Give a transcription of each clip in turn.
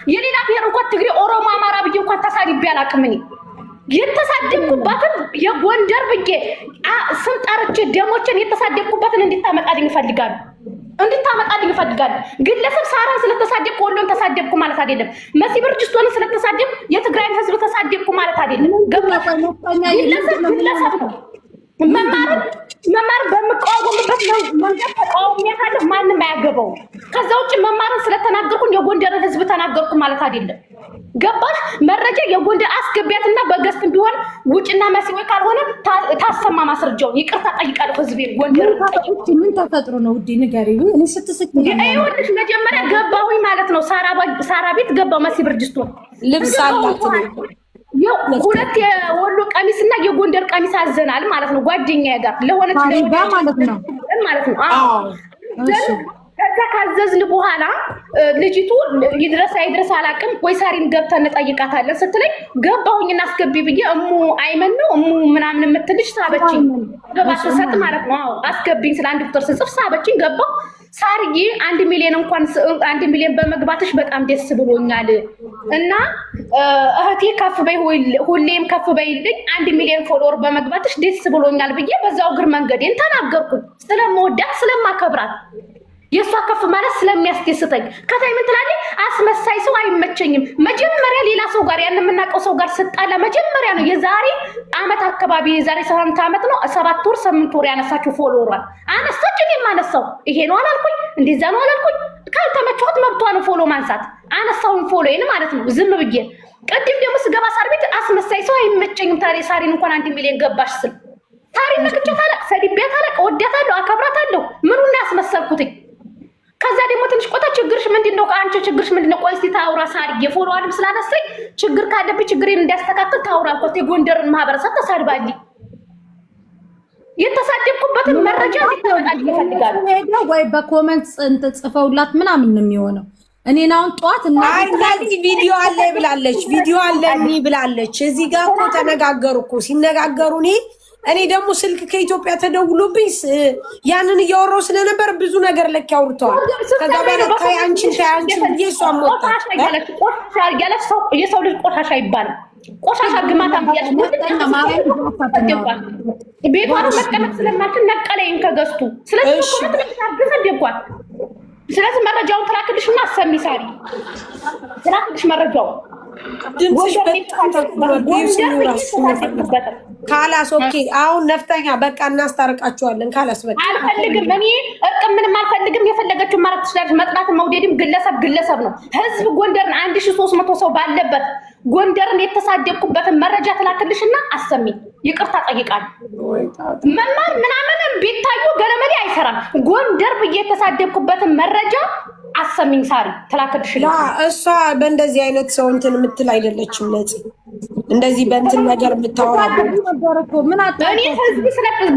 የሌላ ብሔር እንኳን ትግሬ፣ ኦሮሞ፣ አማራ ብዬ እንኳን ተሳድቤ አላውቅም። እኔ የተሳደብኩባትን የጎንደር ብዬ ስም ጠርቼ ደሞችን የተሳደብኩባትን እንድታመጣልኝ እፈልጋለሁ። ግለሰብ ሳራን ስለተሳደብኩ ወሎን ተሳደብኩ ማለት አይደለም። መሲ ብርጅስቶን ስለተሳደብኩ የትግራይን ህዝብ ተሳደብኩ ማለት አይደለም። ግለሰብ ነው። መማር በምቃወምበት መንገድ ተቃውሜያለሁ። ማንም አያገባው። ከዛ ውጭ መማርን ስለተናገርኩኝ የጎንደርን ህዝብ ተናገርኩ ማለት አይደለም። ገባሽ? መረጃ የጎንደር አስገቢያትና በገስት ቢሆን ውጭና መሲ ወይ ካልሆነ ታሰማ ማስረጃውን ይቅርታ ጠይቃለሁ። ህዝቤ ጎንደር ምን ተፈጥሮ ነው ውዴ ንገሪኝ። እኔ ስትስቅኝ ይኸውልሽ መጀመሪያ ገባሁኝ ማለት ነው። ሳራ ቤት ገባሁ። መሲ ብርጅስቶን ልብስ አላት ሁለት የወሎ ቀሚስና የጎንደር ቀሚስ አዘናል ማለት ነው። ጓደኛዬ ጋር ለሆነች ማለት ነው። ከዛ ካዘዝን በኋላ ልጅቱ ይድረስ አይድረስ አላውቅም፣ ወይ ሳሪን ገብተን እንጠይቃታለን ስትለኝ ገባሁኝና አስገቢ ብዬ እሙ አይመን ነው እሙ ምናምን የምትልሽ ሳበችኝ። ገባሰጥ ማለት ነው። አስገቢኝ ስለ አንድ ቁጥር ስጽፍ ሳበችኝ። ገባሁ። ሳርዬ 1 ሚሊዮን እንኳን 1 ሚሊዮን በመግባትሽ በጣም ደስ ብሎኛል እና እህቴ ከፍ በይ ሁሌም ከፍ በይልኝ 1 ሚሊዮን ፎሎወር በመግባትሽ ደስ ብሎኛል ብዬ በዛው እግር መንገዴን ተናገርኩኝ። ስለምወዳት ስለማከብራት የሷ ከፍ ማለት ስለሚያስደስተኝ ከታይ ምን ትላለች? አስመሳይ ሰው አይመቸኝም። መጀመሪያ ሌላ ሰው ጋር ያን የምናውቀው ሰው ጋር ስጣላ መጀመሪያ ነው የዛሬ አመት አካባቢ የዛሬ 7 አመት ነው 7 ወር 8 ወር ያነሳችሁ ፎሎወር አነሳች። እኔም አነሳው። ይሄ ነው አላልኩኝ? እንደዛ ነው አላልኩኝ? ካልተመቸሁት መብቷ ነው ፎሎ ማንሳት። አነሳውን ፎሎዬን ማለት ነው ዝም ብዬ። ቅድም ደግሞ ስገባ ሳር ቤት አስመሳይ ሰው አይመቸኝም ታዲያ ሳሪን እንኳን 1 ሚሊዮን ገባሽ ስል ሳሪን ነክቻት አለ ሰዲቤት አለ ወዳታለሁ አከብራታለሁ። ምኑን ያስመሰልኩትኝ? ከዛ ደግሞ ትንሽ ቆጣ ችግርሽ ምንድነው? አንቺ ችግርሽ ምንድነው? ቆይ እስቲ ታውራ ሳርዬ ፎሎ አለም ስላነሳኝ ችግር ካለብኝ ችግሬን እንዲያስተካክል ታውራ አልኳት። የጎንደርን ማህበረሰብ ተሳድባልኝ የተሳደብኩበትን መረጃ እንድታወጣልኝ ይፈልጋሉ ወይ በኮሜንት ጽፈውላት ምናምን ነው የሚሆነው። እኔን አሁን ጧት እና ቪዲዮ አለ ብላለች፣ ቪዲዮ አለ ብላለች። እዚህ ጋር እኮ ተነጋገሩ እኮ ሲነጋገሩ እኔ ደግሞ ስልክ ከኢትዮጵያ ተደውሎብኝ ያንን እያወራው ስለነበር ብዙ ነገር ለክ ያውርተዋል። ከዛ በኋላ አንቺ እሷም ወጣች። የሰው ልጅ ቆሻሻ ይባላል። ቆሻሻ ግማታ ቤቷን መቀመጥ ስለማትችል ነቀለኝ ከገዝቱ። ስለዚህ መረጃውን ትላክልሽና አሰሚ ሳሪ ትላክልሽ መረጃው ድምፅሽ ካላስ ኦኬ። አሁን ነፍጠኛ በቃ እናስታርቃቸዋለን። ካላስ በቃ አልፈልግም። እኔ እርቅ ምንም አልፈልግም። የፈለገችው ማለት ትችላለች። መጥላትም መውደድም ግለሰብ ነው። ህዝብ ጎንደርን 1300 ሰው ባለበት ጎንደርን የተሳደብኩበትን መረጃ ትላክልሽና አሰሚ ይቅርታ ጠይቃለሁ። መማር ምናምን ቢታዩ ገለመሌ አይሰራም። ጎንደር ብዬ የተሳደብኩበትን መረጃ አሰሚኝ ሳሪ ትላክልሽ። እሷ በእንደዚህ አይነት ሰው እንትን የምትል አይደለችም። ለዚህ እንደዚህ በእንትን ነገር የምታወራ እኔ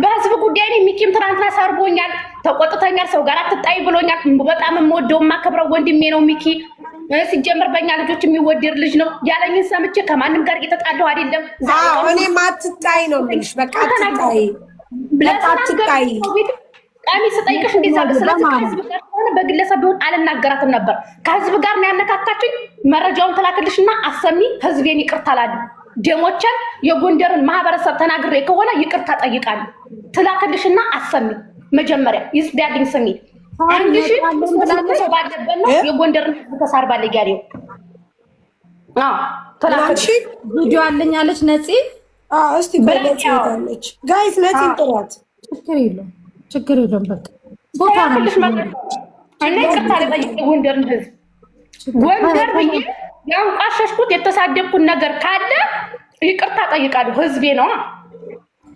በህዝብ ጉዳይ ሚኪም ትናንትና ሰርቦኛል፣ ተቆጥተኛል፣ ሰው ጋር አትጣይ ብሎኛል። በጣም የምወደው የማከብረው ወንድሜ ነው ሚኪ። ሲጀምር በእኛ ልጆች የሚወደድ ልጅ ነው። ያለኝን ሰምቼ ከማንም ጋር እየተጣላሁ አይደለም። እኔም አትጣይ ነው የምልሽ። በቃ አትጣይ ቀሚስ ስጠይቅሽ እንደዛ ከህዝብ ጋር ሆነ በግለሰብ ቢሆን አልናገራትም ነበር። ከህዝብ ጋር ነው ያነካካችኝ። መረጃውን ትላክልሽና አሰሚ ህዝቤን ይቅርታ እላለሁ። ደሞችን የጎንደርን ማህበረሰብ ተናግሬ ከሆነ ይቅርታ ጠይቃለሁ። ትላክልሽና አሰሚ መጀመሪያ ይስዳልኝ ስሚ አንግሽ ሰው ባለበት ነው የጎንደርን ህዝብ ተሳርባለች ያለው። ተላክልሽ ቪዲዮ አለኝ አለች ነፂ። እስቲ በለጭ ታለች ጋይስ ነፂ ጥራት ችግር የለም በቃ ቦታ ነው እኔ ይቅርታ ለጠይቅ ጎንደርን ህዝብ ጎንደር ብዬ ያንቋሸሽኩት የተሳደብኩት ነገር ካለ ይቅርታ ጠይቃለሁ። ህዝቤ ነው።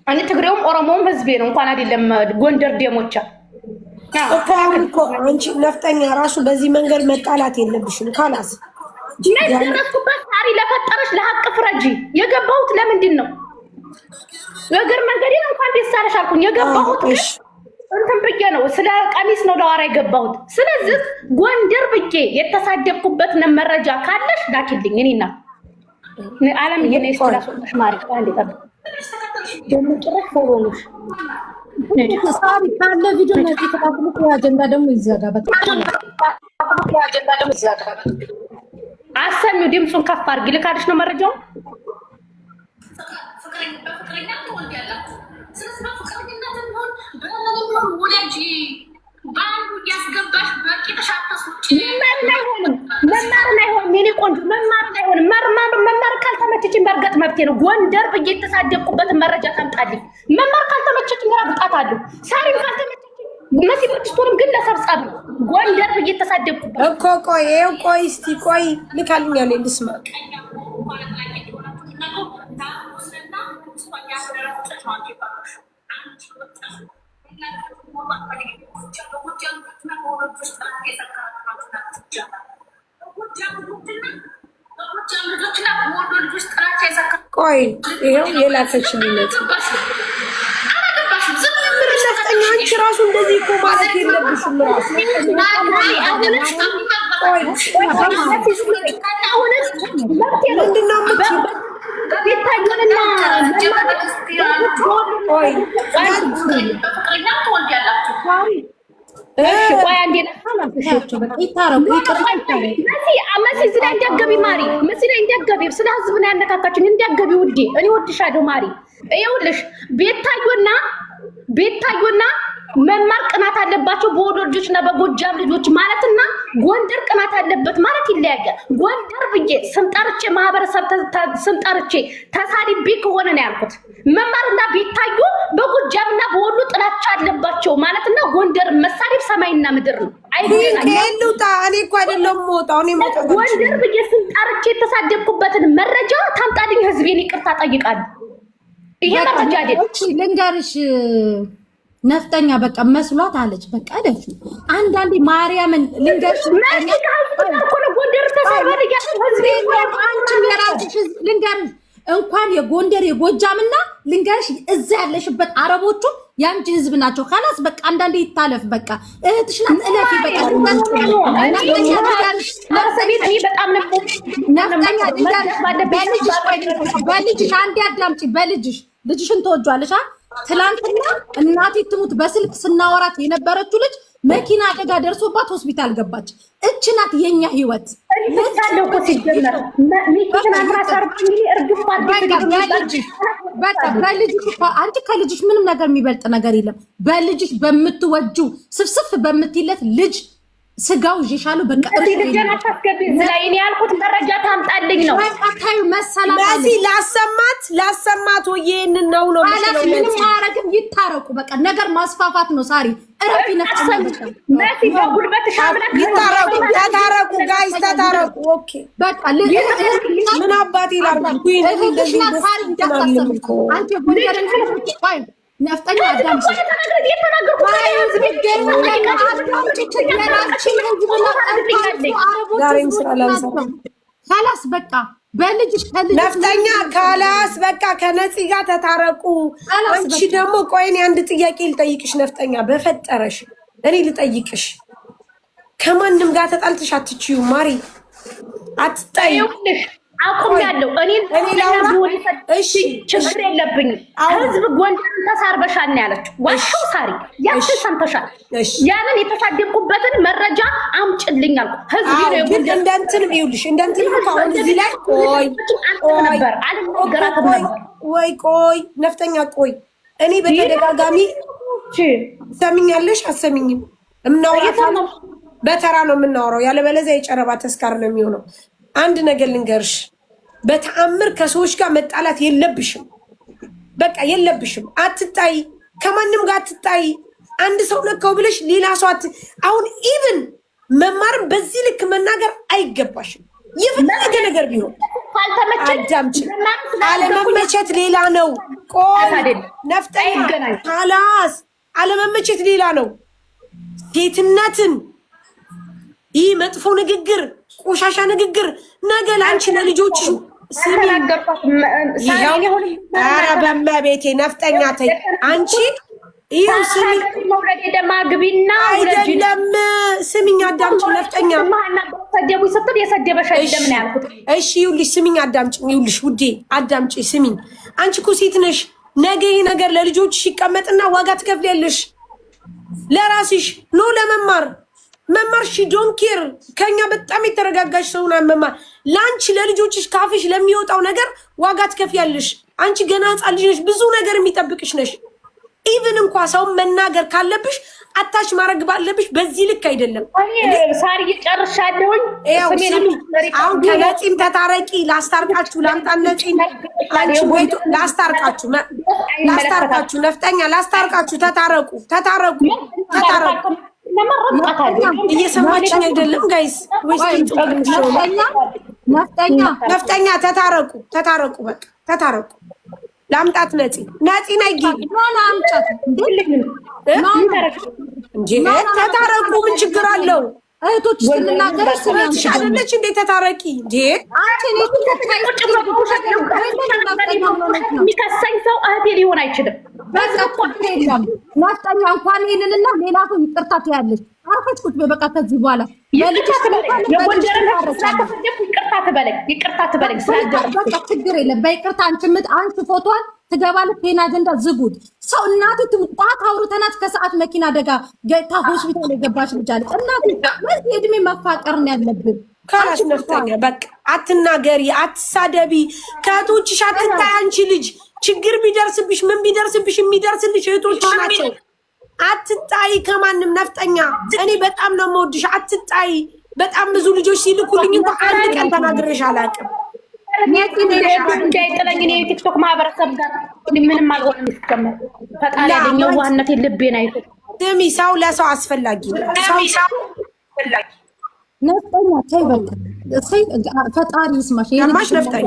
እኔ ትግሬውም ኦሮሞውም ህዝቤ ነው። እንኳን አይደለም ጎንደር ደሞቻ እኮ አንቺ ነፍጠኛ ራሱ በዚህ መንገድ መጣላት የለብሽም። ካላስ ነደረስኩበት ታሪ ለፈጠረሽ ለሐቅ ፍረጂ። የገባሁት ለምንድን ነው? የእግር መንገዴን እንኳን ደስ አለሽ አልኩኝ። የገባሁት እንትን ብዬ ነው፣ ስለ ቀሚስ ነው ለዋራ የገባሁት። ስለዚህ ጎንደር ብዬ የተሳደብኩበት መረጃ ካለሽ ላኪልኝ። እኔና አለም የኔ ስላሶች ማሪካ እንዴት ደግሞ ጭራሽ ፎሎሽ ሳሪ ካለ ቪዲዮ ነው የተካፈሉት። አጀንዳ ደግሞ ይዘጋ። በቃ አጀንዳ ደግሞ ይዘጋ። ሰሚው ድምፁን ከፍ አድርጊ። ልካድሽ ነው መረጃው መማር ካልተመቸችኝ በእርግጥ መብቴ ነው። ጎንደር ብዬ የተሳደብኩበትን መረጃ ታምጣልኝ። መማር ካልተመቸችኝ እረግጣታለሁ። ሳሪም ካልተመቸችኝ መሲ ብርጅስቶንም ግን ለሰብሳብ ነው። ጎንደር ብዬ የተሳደብኩበት እኮ ቆይ ይኸው ቆይ እስቲ ቆይ ልካልኛለሁ ልስማ ቆይ ይኸው የላከችልኝ አንቺ ራሱ እንደዚህ እኮ ማለት የለብሽም። ራሱ ምንድነው ስለ ህዝብ ነው ያነካካችን። እንዲያገቢ ውዴ እኔ ወድሻለሁ ማሪ። ይኸውልሽ ቤታዩና መማር ቅናት አለባቸው በወሎ ልጆችና በጎጃም ልጆች ማለትና ጎንደር ቅናት አለበት ማለት ይለያያል። ጎንደር ብዬ ስምጣርቼ ማህበረሰብ ስምጣርቼ ተሳዲቤ ከሆነ ነው ያልኩት። መማርና ቤታዩ በጎጃምና በወሎ ጥላቻ አለባቸው ማለትና ጎንደር መሳሪፍ ሰማይና ምድር ነው። አይሉታ እኔ እኮ አይደለም ሞታው እኔ ሞታው ጎንደር ብዬ ስምጣርቼ የተሳደብኩበትን መረጃ ታምጣልኝ። ህዝቤን ይቅርታ ጠይቃለሁ። ይሄ መረጃ አይደለም። ልንገርሽ ነፍጠኛ በቃ መስሏት አለች። በቃ ደፍ አንዳንዴ ማርያምን ልንገርሽ ልንገርሽ እንኳን የጎንደር የጎጃምና ልንገርሽ እዛ ያለሽበት አረቦቹ ያንቺ ህዝብ ናቸው። ካላስ በቃ አንዳንዴ ይታለፍ። በቃ እህትሽ ናት እለፊ። በቃ በልጅሽ አንዴ አዳምጪ። ልጅሽን ትወጇለሽ። ትላንትና እናቴ ትሙት በስልክ ስናወራት የነበረችው ልጅ መኪና አደጋ ደርሶባት ሆስፒታል ገባች። እች ናት የኛ ህይወት። አንቺ ከልጅሽ ምንም ነገር የሚበልጥ ነገር የለም። በልጅሽ በምትወጁ ስፍስፍ በምትይለት ልጅ ስጋው ይሻለው። በቃ እኔ ያልኩት መረጃ ታምጣልኝ ነው። መሲ ላሰማት ወይ ይሄንን ነው ምንም ማረግም ይታረቁ። በቃ ነገር ማስፋፋት ነው። ሳሪ እረፊ ነፍስ መሲ በጉልበትሽ አምላክ ተታረቁ ጋይስ ተታረቁ። ኦኬ በቃ ምን አባቴ ላርጉ አንቺ ጎንደርን ነፍጠኛ አዳምጪ። ካላስ በቃ በልጅሽ ነፍጠኛ ካላስ በቃ ከነፂ ጋር ተታረቁ። አንቺ ደግሞ ቆይ እኔ አንድ ጥያቄ ልጠይቅሽ ነፍጠኛ፣ በፈጠረሽ እኔ ልጠይቅሽ። ከማንም ጋር ተጣልተሽ አትችዩ ማሪ፣ አትጣይ። አቁሜያለሁ። እሺ ችግር የለብኝም። ህዝብ ጎንደር ተሳርበሻል ነው ያለችው። ዋሽው ሳሪ ያንቺን ሰምተሻል። ያንን የተሳደብኩበትን መረጃ አምጭልኝ አልኩ። ህዝብ ነው ግን እንደንትን ይኸውልሽ፣ እንደንትን አሁን እዚህ ላይ ቆይ ነፍጠኛ ቆይ፣ እኔ በተደጋጋሚ ሰሚኛለሽ አሰሚኝም የምናወራው በተራ ነው የምናወራው። ያለበለዚያ የጨረባ ተስካር ነው የሚሆነው። አንድ ነገር ልንገርሽ፣ በተአምር ከሰዎች ጋር መጣላት የለብሽም። በቃ የለብሽም። አትጣይ፣ ከማንም ጋር አትጣይ። አንድ ሰው ነካው ብለሽ ሌላ ሰው አሁን ኢቭን መማርም በዚህ ልክ መናገር አይገባሽም። የፈለገ ነገር ቢሆን አዳምጪ። አለመመቸት ሌላ ነው። ቆይ ነፍጠኛ ካላስ አለመመቸት ሌላ ነው። ሴትነትን ይህ መጥፎ ንግግር፣ ቆሻሻ ንግግር ነገ ለአንቺ ለልጆችሽ ኧረ በመቤቴ ነፍጠኛ ተይ አንቺ። ይኸው ስሚ አይደለም ስሚኝ አዳምጪ ነፍጠኛ። እሺ ይኸውልሽ ስሚኝ አዳምጪ። ይኸውልሽ ውዴ አዳምጪ ስሚኝ። አንቺ እኮ ሴት ነሽ። ነገ ይህ ነገር ለልጆችሽ ይቀመጥና ዋጋ ትከፍያለሽ። ለራስሽ ኖ ለመማር መማር ዶንኬር ከኛ በጣም የተረጋጋሽ ሰውና መማር ላንቺ ለልጆችሽ ካፍሽ ለሚወጣው ነገር ዋጋ ትከፍያለሽ። አንቺ ገና ህፃን ልጅ ነሽ፣ ብዙ ነገር የሚጠብቅሽ ነሽ። ኢቭን እንኳን ሰው መናገር ካለብሽ አታች ማድረግ ባለብሽ በዚህ ልክ አይደለም። ሳሪ ጨርሻለሁኝ። አሁን ከነፂም ተታረቂ፣ ላስታርቃችሁ፣ ላምጣነፂም አንቺ ወይቶ ላስታርቃችሁ፣ ነፍጠኛ ላስታርቃችሁ፣ ተታረቁ። እየሰማችኝ አይደለም ጋይስ? ነፍጠኛ ተታረቁ፣ በቃ ተታረቁ። ላምጣት ነፂ ነይ ግቢ እንጂ ተታረቁ። ምን ችግር አለው? እህቶች ስንናገርሽ ስለዚህ አይደለች እንዴ? ተታረቂ እንዴ አንቺ የሚከሰኝ ሰው እህቴ ሊሆን አይችልም። ናፍጠኛ እንኳን ይሄንንና ሌላ ሰው ይቅርታ ትያለሽ። አርፈሽ ቁጭ በይ በቃ። ከዚህ በኋላ ይቅርታ ትበለኝ በቃ ችግር የለም። በይቅርታ አንቺ ፎቶዋን ትገባለች። ፔን አጀንዳ ዝጉት። ሰው እናት ትውጣት አውርተናት ከሰዓት መኪና አደጋ ገታ ሆስፒታል የገባች ልጅ አለች። እናት በዚህ እድሜ መፋቀር ነው ያለብን። ካላሽ ነፍጠኛ በቃ አትናገሪ፣ አትሳደቢ፣ ከእህቶችሽ አትታይ። አንቺ ልጅ ችግር ቢደርስብሽ ምን ቢደርስብሽ የሚደርስልሽ እህቶችሽ ናቸው። አትጣይ ከማንም ነፍጠኛ። እኔ በጣም ነው የምወድሽ። አትጣይ። በጣም ብዙ ልጆች ሲልኩልኝ እንኳን አንድ ቀን ተናግሬሽ አላውቅም። እንዳይጥለኝ እኔ የቲክቶክ ማህበረሰብ ጋር ምንም አልሆንም። ይስከመር ፈጣሪ ያለኝ ዋህነቴን ልቤን አይቶ ስሚ፣ ሰው ለሰው አስፈላጊ ነው። ነፍጠኛ ተይ በቃ ፈጣሪ ይስማሽ። የማሽ ነፍጠኛ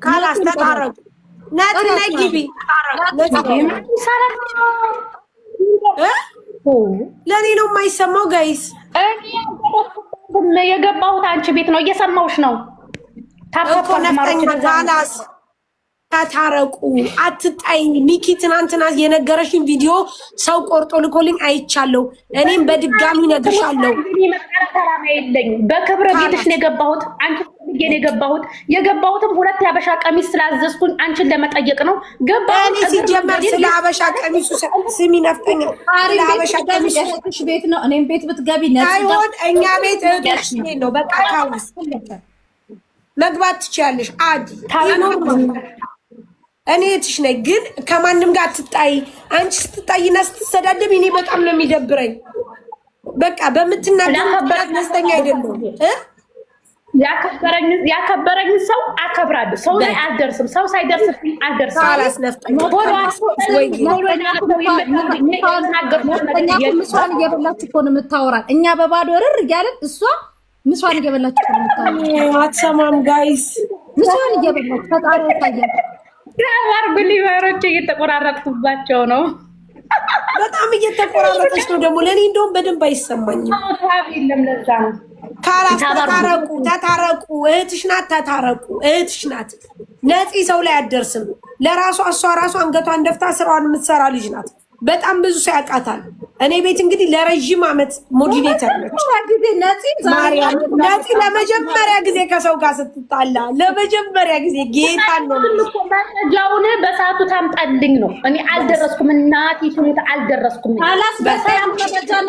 ካላስ ተታረቁ። ነይ ግቢ። ለእኔ ነው የማይሰማው ጋይስ። የገባሁት አንቺ ቤት ነው፣ እየሰማሁሽ ነው። እኮ ነፍጠኛ ካላስ ተታረቁ፣ አትጣይ። ሚኪ ትናንትና የነገረሽን ቪዲዮ ሰው ቆርጦ ልኮልኝ አይቻለሁ። እኔም በድጋሚ ነግርሻለሁ። በክብረ ቤትሽ ነው የገባሁት። አንቺ ነው የገባሁትም ሁለት የአበሻ ቀሚስ ስላዘዝኩኝ አንቺን ለመጠየቅ ነው ገባሁ። እኔ ሲጀመር ስለ አበሻ ቀሚሱ ስሚ ነፍጠኛ፣ ስለ አበሻ ቀሚሱ ቤት ነው። እኔም ቤት ብትገቢ አይሆን፣ እኛ ቤት እህቶች ነው። በቃ ካውስ መግባት ትችያለሽ። አዲ እኔ እህትሽ ነኝ፣ ግን ከማንም ጋር አትጣይ። አንቺ ስትጣይና ስትሰዳደብ እኔ በጣም ነው የሚደብረኝ። በቃ በምትናገሩበት ደስተኛ አይደለም። ያከበረኝ ሰው አከብራለሁ። ሰው ላይ አልደርስም። ሰው ሳይደርስብኝ አልደርስም። ምሷን እየበላች እኮ ነው የምታወራል። እኛ በባዶ ርር እያለን እሷ ምሷን እየበላች እኮ ነው የምታወራል። አትሰማም ጋይስ? ምሷን እየበላች ፈጣሪ ያሳያል። አርብ ሊበሮች እየተቆራረጥኩባቸው ነው። በጣም እየተቆራረጠች ነው ደግሞ። ለእኔ እንደውም በደንብ አይሰማኝም። የለም ለዛ ነው። ካላስ ተታረቁ። እህትሽ ናት፣ ተታረቁ። እህትሽ ናት። ነፂ ሰው ላይ አትደርስም። ለራሷ እሷ ራሷ አንገቷን ደፍታ ስራዋን የምትሰራ ልጅ ናት። በጣም ብዙ ሰው ያውቃታል። እኔ ቤት እንግዲህ ለረዥም ዓመት ሞዲሬተር ነች። ነፂ ለመጀመሪያ ጊዜ ከሰው ጋር ስትጣላ ለመጀመሪያ ጊዜ ጌታ ነው መረጃውን በሰዓቱ ታምጣልኝ ነው። እኔ አልደረስኩም። እናቴ ትሙት አልደረስኩም።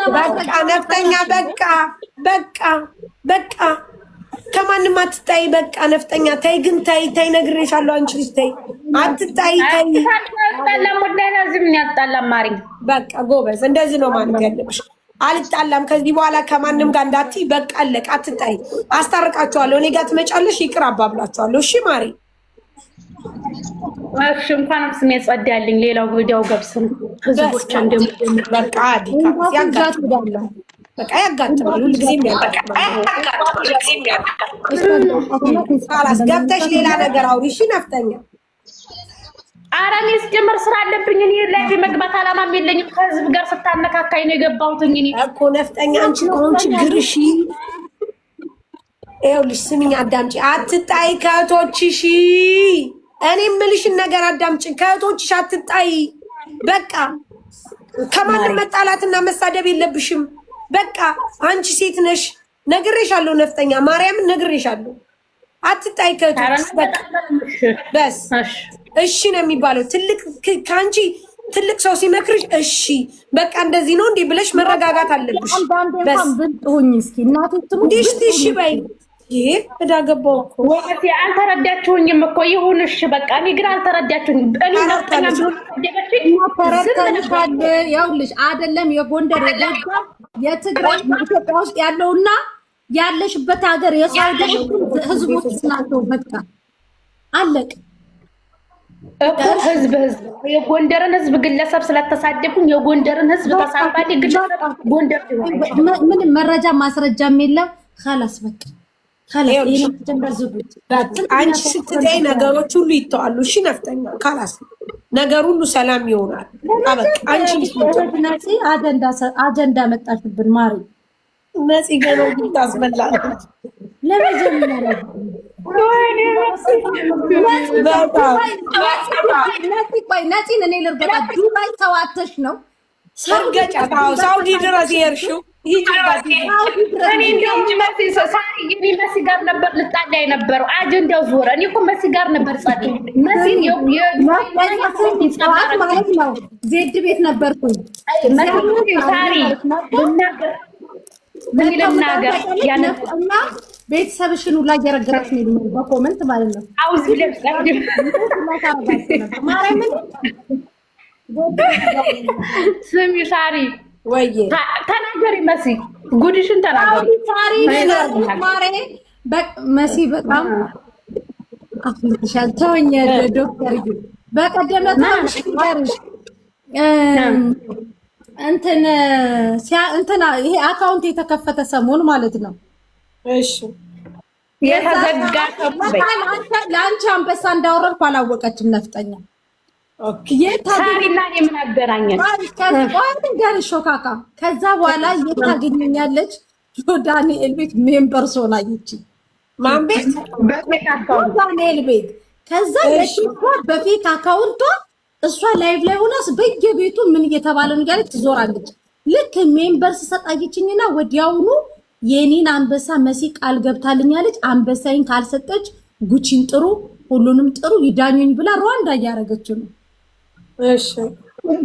በቃ ነፍጠኛ በቃ ከማንም አትጣይ። በቃ ነፍጠኛ ተይ፣ ግን ተይ ነግሬሻለሁ። አንቺ ልጅ ተይ፣ አትጣይ። በቃ ጎበዝ፣ እንደዚህ ነው ማለት ያለብሽ። አልጣላም ከዚህ በኋላ ከማንም ጋር እንዳትይ። በቃ አለቅ። አትጣይ። አስታርቃችኋለሁ። እኔ ጋር ትመጫለሽ፣ ይቅር አባብላችኋለሁ። እሺ ማሪ፣ እሺ። እንኳንም ስሜ ጸዳልኝ። ሌላው ቪዲዮ ገብስም ህዝቦች እንደም በቃ ያጋጥማል። በቃ ያጋጥማል። ሁልጊዜም ያጋጥማል። ገብተሽ ሌላ ነገር አውሪ። እሺ ነፍጠኛ። ኧረ እኔ ስጀምር ስራ አለብኝ። እኔ ላይ መግባት አላማም የለኝም። ከህዝብ ጋር ስታነካካኝ ነው የገባሁት። እኔ እኮ ነፍጠኛ አንቺ ከሆን ችግርሽ። ይኸውልሽ ስሚኝ፣ አዳምጪ። አትጣይ ከእህቶችሽ። እኔ የምልሽን ነገር አዳምጪ። ከእህቶችሽ አትጣይ። በቃ ከማንም መጣላትና መሳደብ የለብሽም። በቃ አንቺ ሴት ነሽ። ነግሬሻለሁ ነፍጠኛ፣ ማርያምን ነግሬሻለሁ። አትጣይ ከእህቶችሽ። በቃ በስ እሺ ነው የሚባለው። ትልቅ ከአንቺ ትልቅ ሰው ሲመክርሽ እሺ በቃ እንደዚህ ነው እንዴ ብለሽ መረጋጋት አለብሽ። በስ ብልጥሁኝ እስኪ እናቴ ትሙት እሺ በይ። ይሄ እዳገባው እኮ ወይስ አልተረዳችሁኝም እኮ ይሁን። እሺ በቃ እኔ ግን አልተረዳችሁኝም። እኔ ነፍጠኛ ቢሆን ተረድተንሻል። ያውልሽ አይደለም የጎንደር የጎጃም የትግራይ ኢትዮጵያ ውስጥ ያለውና ያለሽበት ሀገር የሳውዲ ህዝቦች ናቸው። በቃ አለቅ እኮ ህዝብ የጎንደርን ህዝብ ግለሰብ ስለተሳደብኩኝ የጎንደርን ህዝብ ተሳባዲ ግለሰብ ጎንደር ምንም መረጃ ማስረጃም የለም። خلاص በቃ خلاص ይሄ ተንበዝቡት። አንቺ ስትጠይ ነገሮች ሁሉ ይተዋሉ። እሺ ነፍጠኛ خلاص ነገር ሁሉ ሰላም ይሆናል። በቃ አንቺ ነፂ አጀንዳ መጣሽብን ማሪ። ነፂ ገና ታስመላለች ለመጀመሪያ ነፂን እኔ ልርገጣ ዱባይ ተዋተሽ ነው ሰርገጫ ሳውዲ ድረስ የሄድሽው መሲ ጋር ነበር ልጣላ የነበረው አጀንዳው ዞረ። እኔ እኮ መሲ ጋር ነበር ጻድቅ መሲን ማለት ነው። ዜድ ቤት ነበርኩኝ ሳሪ ምን ልናገር ያነፈና ቤተሰብሽን ሁላ እየረገጠች ነው በኮመንት ማለት ነው። አውዝ ብለሽ ማርያምን ስሚ ሳሪ ወይ ተናገሪ መሲ ጉድሽን ተናገሪ ሳሪ ማሬ መሲ በጣም አፍልተሻል። ተወኝ ዶክተር በቀደም ለታሽ ይገርሽ እንትና ይሄ አካውንት የተከፈተ ሰሞን ማለት ነው። እሺ የተዘጋ ለአንቺ አንበሳ እንዳወረድኩ አላወቀችም ነፍጠኛ። ሳሪና የምን አገናኘን? ሾካካ ከዛ በኋላ የታገኘኛለች ዳንኤል ቤት ሜምበር ሶና ይቺ ማን ቤት? ዳንኤል ቤት። ከዛ በፌክ አካውንቷ እሷ ላይቭ ላይ ሆናስ በየቤቱ ምን እየተባለ ነው ያለች ትዞራለች። ልክ ሜምበር ሰጣይችኝና ወዲያውኑ የኔን አንበሳ መሲ ቃል ገብታልኛለች። አንበሳይን ካልሰጠች ጉቺን ጥሩ ሁሉንም ጥሩ ይዳኙኝ ብላ ሩዋንዳ እያረገች ነው። እሺ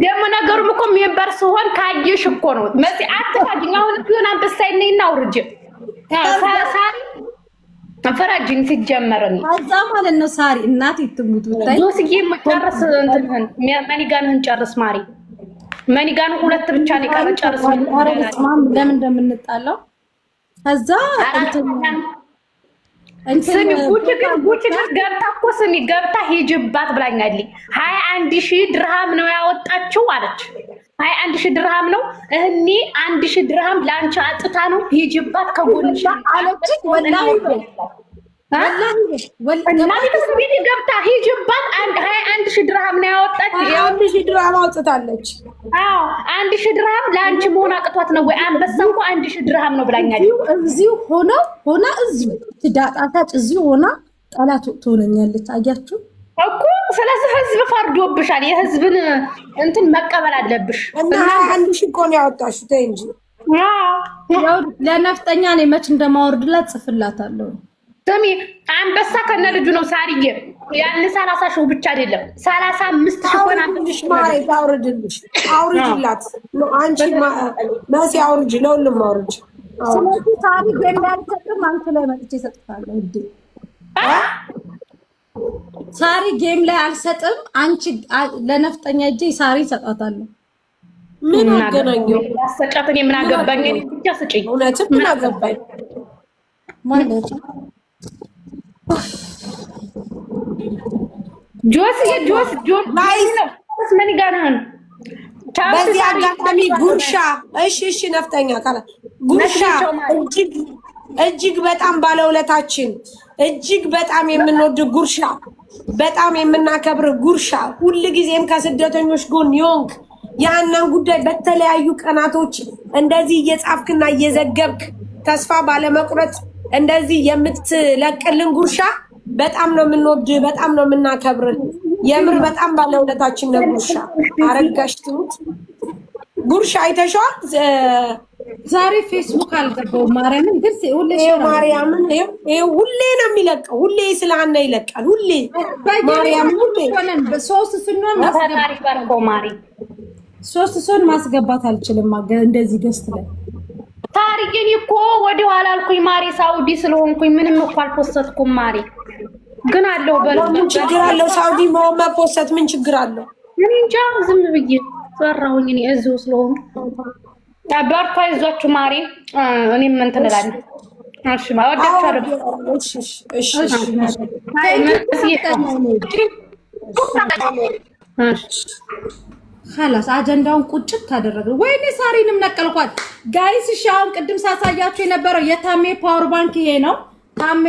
ደሞ ነገሩም እኮ ሜምበር ሲሆን ካየሽ እኮ ነው መሲ አትፋጅኝ። አሁን ቢሆን አንበሳይን ነይና አውርጅ ሳሪ ፈራጅኝ ሲጀመረኝ አዛ ማለት ነው። ሳሪ እናት ይትሙት ብታይ ዶስዬ መጨረስ እንትህን መኒጋንህን ጨርስ ማሪ። መኒጋን ሁለት ብቻ ነው የቀረ ጨርስ። ለምን እንደምንጣላው ከዛ ስሚ ጉቺ ግን ገብታ እኮ ስሚ ገብታ ሂጅባት ብላኛለች። 21,000 ድርሃም ነው ያወጣችው አለች። 21,000 ድርሃም ነው እህኒ 1,000 ድርሃም ላንቺ አጥታ ነው ሂጅባት ከጎንሽ አለች። ወላሂ ወላሂ ከስቤት ገብታ ሂጅባት 21,000 ድርሃም ነው ያወጣችው። 1,000 ድርሃም አውጥታለች። አዎ 1,000 ድርሃም ላንቺ መሆን አቅቷት ነው ወይ? አንበሳ እኮ 1,000 ድርሃም ነው ብላኛለች። እዚሁ ሆና እዚሁ ትዳጣታጭ እዚሁ ሆና ጠላት ትሆነኛለች። አያችሁ እኮ ስለዚህ ህዝብ ፈርዶብሻል። የህዝብን እንትን መቀበል አለብሽ። እና 1,000 እኮ ነው ያወጣሽው። ተይ እንጂ ያው ለነፍጠኛ ነው መች እንደማወርድላት ጽፍላታለሁ። ስሚ አንበሳ ከነ ልጁ ነው ሳሪዬ። ያን 30,000 ብቻ አይደለም 35,000 ሆና አንቺ ማሬ ታውርድልሽ። አውርጅላት አንቺ መሲ አውርጅ፣ ለሁሉም አውርጅ። ስለዚህ ሳሪ ገንዳልተም አንተ ላይ መጥቼ እሰጥታለሁ እንዴ? ሳሪ ጌም ላይ አልሰጥም። አንቺ ለነፍጠኛ እጄ ሳሪ እሰጣታለሁ። ምን አገናኘው? ያሰጫትን የምን አገባኝ? እኔ ብቻ ስጪኝ። እውነትም ምን አገባኝ ማለት ነው። ጆስ ምን ጋናን በዚህ አጋጣሚ ጉርሻ እሺ ነፍጠኛ ካላ ጉርሻ እጅግ በጣም ባለውለታችን እጅግ በጣም የምንወድ ጉርሻ በጣም የምናከብር ጉርሻ ሁልጊዜም ከስደተኞች ጎን ይሆንክ ያንን ጉዳይ በተለያዩ ቀናቶች እንደዚህ እየጻፍክና እየዘገብክ ተስፋ ባለመቁረጥ እንደዚህ የምትለቅልን ጉርሻ በጣም ነው የምንወድ፣ በጣም ነው የምናከብር። የምር በጣም ባለውለታችን ነው ጉርሻ። አረጋሽ ትሙት ጉርሻ አይተሽዋል? ዛሬ ፌስቡክ አልገባሁም። ማርያምን ግን ማርያምን ሁሌ ነው የሚለቀው። ሁሌ ስለ ሀና ይለቃል። ሁሌ ማርያምን ሁሌ ሶስት ስንሆን ሶስት ሰውን ማስገባት አልችልም። እንደዚህ ገስት ላይ ታሪክን እኮ ወደ ኋላ አልኩኝ ማሪ። ሳውዲ ስለሆንኩኝ ምንም እኮ አልፖስተትኩም ማሪ። ግን አለው ምን ችግር አለው? ሳውዲ መፖሰት ምን ችግር አለው? እኔ እንጃ ዝም ብዬ ፈራሁኝ። እኔ እዚሁ ስለሆንኩ በርታ ይዟችሁ ማሪ። እኔም እንትን እላለሁ። እሺ ማወዳችኋለሁ። خلاص አጀንዳውን ቁጭት ታደረገ። ወይኔ ሳሪንም ነቀልኳት ጋይስ። እሺ አሁን ቅድም ሳሳያችሁ የነበረው የታሜ ፓወር ባንክ ይሄ ነው። ታሜ